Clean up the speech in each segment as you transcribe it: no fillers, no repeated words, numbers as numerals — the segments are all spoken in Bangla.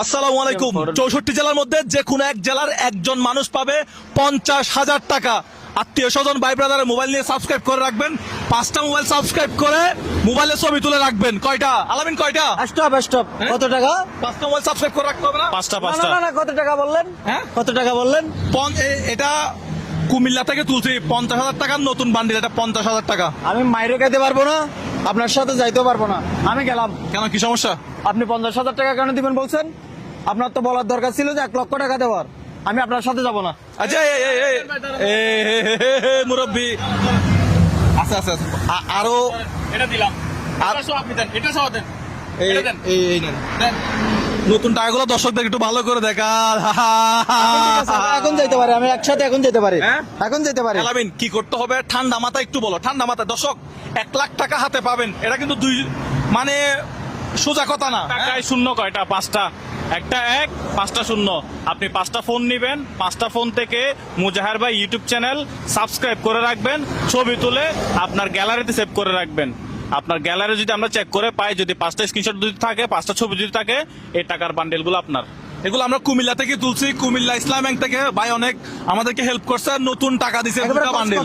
আসসালামু আলাইকুম। 64 জেলার মধ্যে যে কোনো এক জেলার একজন মানুষ পাবে 50,000 টাকা। আত্মীয় স্বজন ভাই ব্রাদারের মোবাইল নিয়ে সাবস্ক্রাইব করে রাখবেন। 5টা মোবাইল সাবস্ক্রাইব করে মোবাইলে ছবি তুলে রাখবেন। কয়টা আলামিন, কয়টা? Stop stop. কত টাকা? 5টা মোবাইল সাবস্ক্রাইব করে রাখতে হবে না? না না না, কত টাকা বললেন? হ্যাঁ, কত টাকা বললেন? এটা কুমিল্লা থেকে তুলছি 50,000 টাকার নতুন বান্ডিল। এটা 50,000 টাকা। আমি মাইরও খেতে পারবো না, আপনার সাথে যাইতেও পারবো না, আমি গেলাম। কেন, কি সমস্যা? আপনি 50,000 টাকা কেন দিবেন বলছেন? আপনার তো বলার দরকার ছিল যে 1 লক্ষ টাকা দেওয়ার। আমি আপনার সাথে যাব না। আচ্ছা মুরব্বী, আচ্ছা আচ্ছা, আরো এটা দিলাম, আর- এটা সহ আপনি দেন, এটা সহ দেন, এই এটা দেন। এই নেন। নতুন টাকাগুলো দর্শকদের একটু ভালো করে দেখা। এখন যেতে পারে, আমি একসাথে এখন যেতে পারি। হ্যাঁ? এখন যেতে পারি। আলামিন, কি করতে হবে? ঠান্ডা মাথা একটু বলো। ঠান্ডা মাথা দর্শক 1 লাখ টাকা হাতে পাবেন। এটা কিন্তু মানে সোজা কথা না। টাকায় শূন্য কয়টা? 5টা। একটা 1, 5টা 0। আপনি 5টা ফোন নিবেন, 5টা ফোন থেকে মুজাহার ভাই ইউটিউব চ্যানেল সাবস্ক্রাইব করে রাখবেন, ছবি তুলে আপনার গ্যালারিতে সেভ করে রাখবেন। আপনার গ্যালারি যদি আমরা চেক করে পাই, যদি 5টা স্ক্রিনশট যদি থাকে, 5টা ছবি যদি থাকে, এই টাকার বান্ডেলগুলো আপনার। এগুলো আমরা কুমিল্লা থেকে তুলছি, কুমিল্লা ইসলাম ব্যাংক থেকে। ভাই অনেক আমাদেরকে হেল্প করছে, নতুন টাকা দিছে একেবারে দুটা বান্ডেল।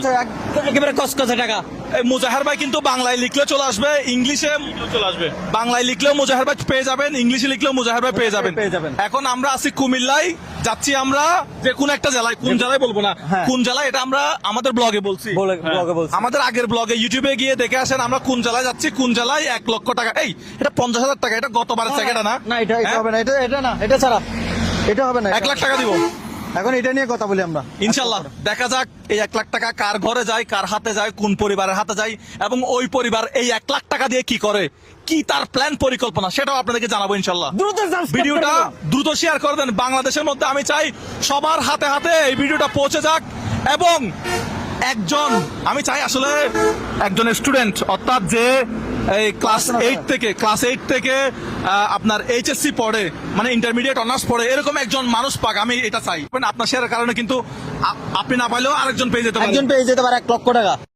একেবারে কসকসে টাকা। এই মুজাহার ভাই কিন্তু বাংলায় লিখলে চলে আসবে, ইংলিশে চলে আসবে। বাংলায় লিখলেও মুজাহার ভাই পেয়ে যাবেন, ইংলিশে লিখলেও মুজাহার ভাই পেয়ে যাবেন। পেয়ে যাবেন। এখন আমরা আছি কুমিল্লায়, যাচ্ছি আমরা যে কোন একটা জেলায়, কোন জেলায় বলবো না, হ্যাঁ। কোন জেলায় এটা আমরা আমাদের ব্লগে বলছি। ব্লগে বলছি। আমাদের আগের ব্লগে ইউটিউবে গিয়ে দেখে আসেন আমরা কোন জেলায় যাচ্ছি, কোন জেলায় 1 লক্ষ টাকা। এই এটা 50,000 টাকা, এটা গতবারের সেকেন্ড না? না, এটা হ্যাঁ? হবে না, এটা না, এটা ছাড়া এটা হবে না। 1 লাখ টাকা দিব এখন এটা নিয়ে কথা বলি আমরা ইনশাল্লাহ। দেখা যাক এই 1 লাখ টাকা কার ঘরে যায়, কার হাতে যায়, কোন পরিবারের হাতে যায়, এবং ওই পরিবার এই 1 লাখ টাকা দিয়ে কি করে, কি তার প্ল্যান পরিকল্পনা, সেটাও আপনাদেরকে জানাবো ইনশাল্লাহ। দ্রুত subscribe ভিডিওটা করে দিন। দ্রুত শেয়ার করে দেন। বাংলাদেশের মধ্যে আমি চাই সবার হাতে হাতে এই ভিডিওটা পৌঁছে যাক, এবং একজন, আমি চাই আসলে একজন স্টুডেন্ট, অর্থাৎ যে এই ক্লাস 8 থেকে আপনার এইচএসসি পড়ে, মানে ইন্টারমিডিয়েট অনার্স পড়ে, এরকম একজন মানুষ পাক, আমি এটা চাই। আপনার শেয়ারের কারণে কিন্তু আপনি না পাইলেও আরেকজন পেয়ে যেতে পারেন। একজন পেয়ে যেতে পারে 1 লক্ষ টাকা।